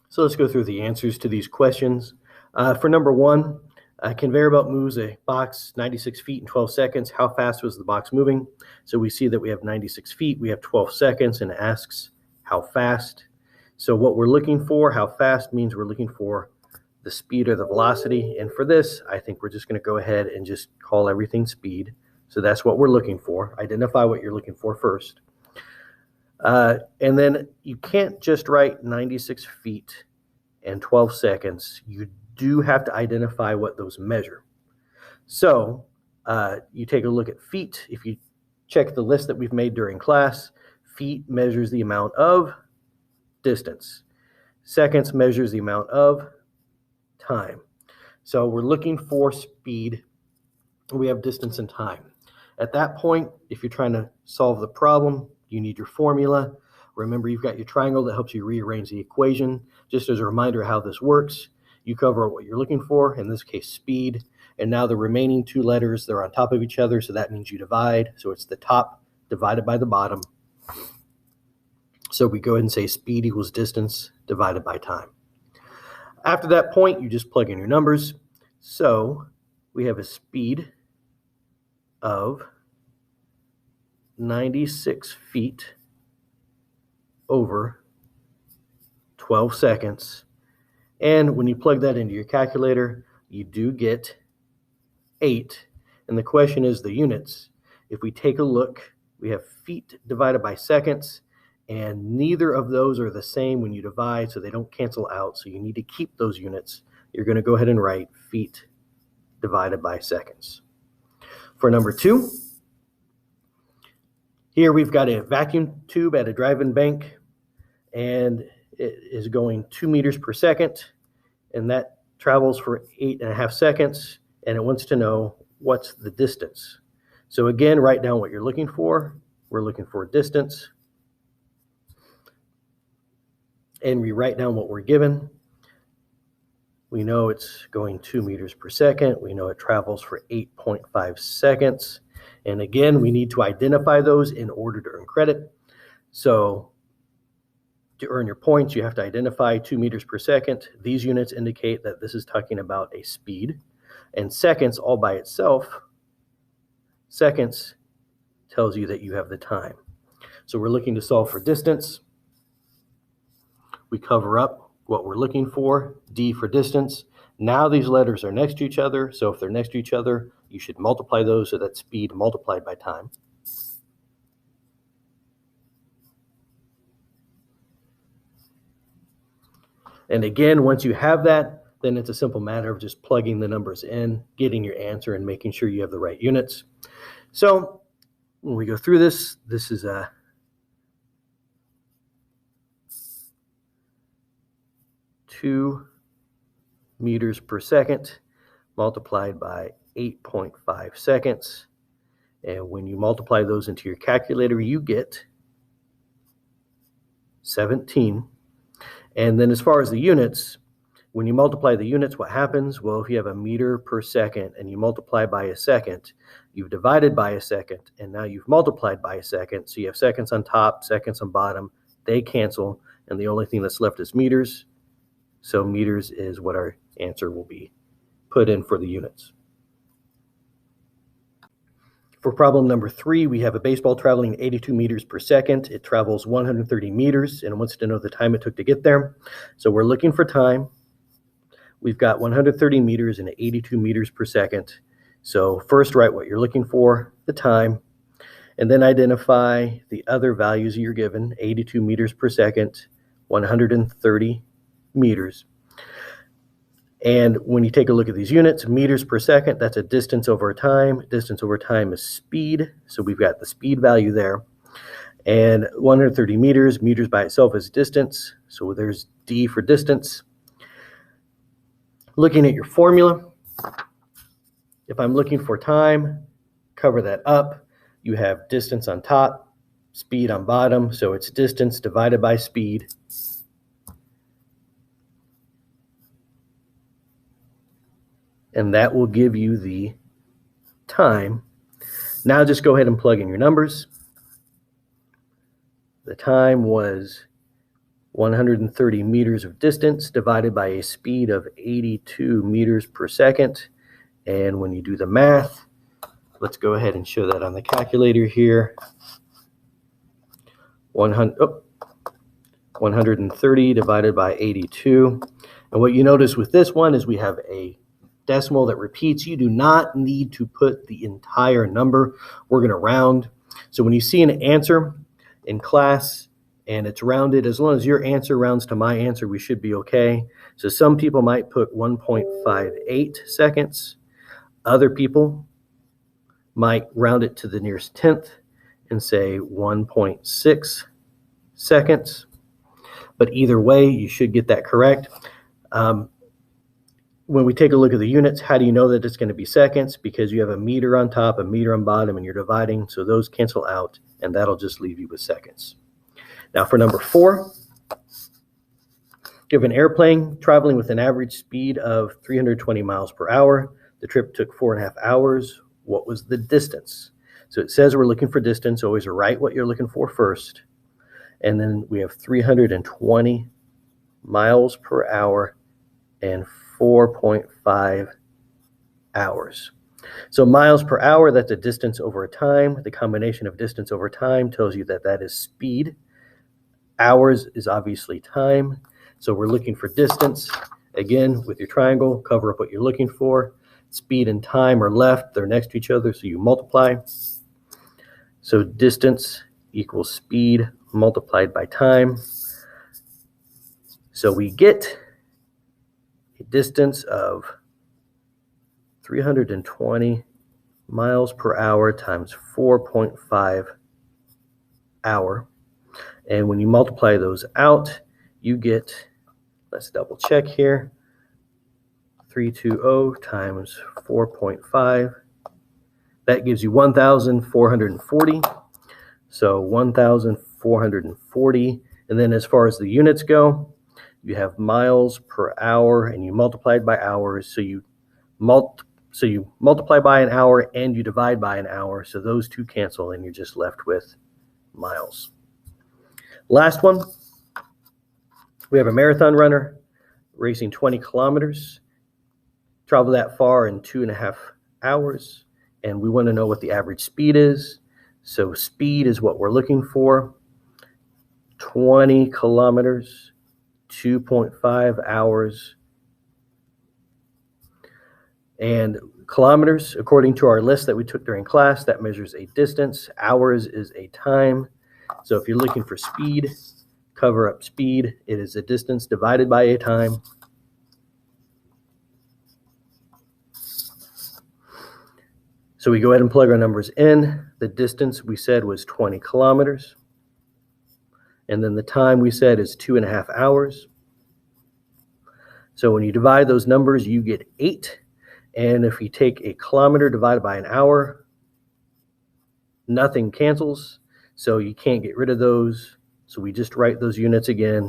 So let's go through the answers to these questions. For number one, a conveyor belt moves a box 96 feet in 12 seconds. How fast was the box moving? So we see that we have 96 feet, we have 12 seconds, and it asks how fast. So what we're looking for, how fast, means we're looking for the speed or the velocity. And for this, I think we're just going to go ahead and just call everything speed. So that's what we're looking for. Identify what you're looking for first. And then you can't just write 96 feet and 12 seconds. You do have to identify what those measure. So you take a look at feet. If you check the list that we've made during class, feet measures the amount of distance. Seconds measures the amount of time. So we're looking for speed. We have distance and time. At that point, if you're trying to solve the problem, you need your formula. Remember, you've got your triangle that helps you rearrange the equation. Just as a reminder of how this works, you cover what you're looking for, in this case, speed. And now the remaining two letters, they're on top of each other, so that means you divide. So it's the top divided by the bottom. So we go ahead and say speed equals distance divided by time. After that point, you just plug in your numbers. So we have a speed of 96 feet over 12 seconds. And when you plug that into your calculator, you do get 8. And the question is the units. If we take a look, we have feet divided by seconds, and neither of those are the same when you divide, so they don't cancel out. So you need to keep those units. You're going to go ahead and write feet divided by seconds. For number 2, here we've got a vacuum tube at a drive-in bank, and it is going 2 meters per second, and that travels for 8.5 seconds, and it wants to know what's the distance. So again, write down what you're looking for. We're looking for distance, and we write down what we're given. We know it's going 2 meters per second. We know it travels for 8.5 seconds. And again, we need to identify those in order to earn credit. So to earn your points, you have to identify 2 meters per second. These units indicate that this is talking about a speed. And seconds all by itself, seconds tells you that you have the time. So we're looking to solve for distance. We cover up what we're looking for, D for distance. Now these letters are next to each other, so if they're next to each other, you should multiply those, so that's speed multiplied by time. And again, once you have that, then it's a simple matter of just plugging the numbers in, getting your answer, and making sure you have the right units. So when we go through this, this is a 2 meters per second multiplied by 8.5 seconds. And when you multiply those into your calculator, you get 17. And then as far as the units, when you multiply the units, what happens? Well, if you have a meter per second and you multiply by a second, you've divided by a second, and now you've multiplied by a second. So you have seconds on top, seconds on bottom. They cancel, and the only thing that's left is meters. So meters is what our answer will be put in for the units. For problem number 3, we have a baseball traveling 82 meters per second. It travels 130 meters, and it wants to know the time it took to get there. So we're looking for time. We've got 130 meters and 82 meters per second. So first write what you're looking for, the time, and then identify the other values you're given, 82 meters per second, 130 meters. And when you take a look at these units, meters per second, that's a distance over time. Distance over time is speed. So we've got the speed value there. And 130 meters, meters by itself is distance. So there's D for distance. Looking at your formula, if I'm looking for time, cover that up. You have distance on top, speed on bottom. So it's distance divided by speed. And that will give you the time. Now just go ahead and plug in your numbers. The time was 130 meters of distance divided by a speed of 82 meters per second. And when you do the math, let's go ahead and show that on the calculator here. 130 divided by 82. And what you notice with this one is we have a decimal that repeats. You do not need to put the entire number. We're going to round. So when you see an answer in class and it's rounded, as long as your answer rounds to my answer, we should be okay. So some people might put 1.58 seconds. Other people might round it to the nearest tenth and say 1.6 seconds. But either way, you should get that correct. When we take a look at the units, how do you know that it's going to be seconds? Because you have a meter on top, a meter on bottom, and you're dividing, so those cancel out, and that'll just leave you with seconds. Now for number 4, you have an airplane traveling with an average speed of 320 miles per hour. The trip took 4.5 hours. What was the distance? So it says we're looking for distance. Always write what you're looking for first. And then we have 320 miles per hour and 4.5 hours. So miles per hour, that's a distance over time. The combination of distance over time tells you that that is speed. Hours is obviously time. So we're looking for distance. Again, with your triangle, cover up what you're looking for. Speed and time are left. They're next to each other, so you multiply. So distance equals speed multiplied by time. So we get a distance of 320 miles per hour times 4.5 hour. And when you multiply those out, you get, let's double check here, 320 times 4.5. That gives you 1,440. So 1,440. And then as far as the units go, you have miles per hour and you multiply by hours. So you multiply by an hour and you divide by an hour. So those two cancel and you're just left with miles. Last one, we have a marathon runner racing 20 kilometers, travel that far in 2.5 hours. And we want to know what the average speed is. So speed is what we're looking for. 20 kilometers, 2.5 hours. And kilometers, according to our list that we took during class, that measures a distance. Hours is a time. So if you're looking for speed, cover up speed. It is a distance divided by a time. So we go ahead and plug our numbers in. The distance we said was 20 kilometers. And then the time we said is 2.5 hours. So when you divide those numbers, you get 8. And if you take a kilometer divided by an hour, nothing cancels. So you can't get rid of those. So we just write those units again.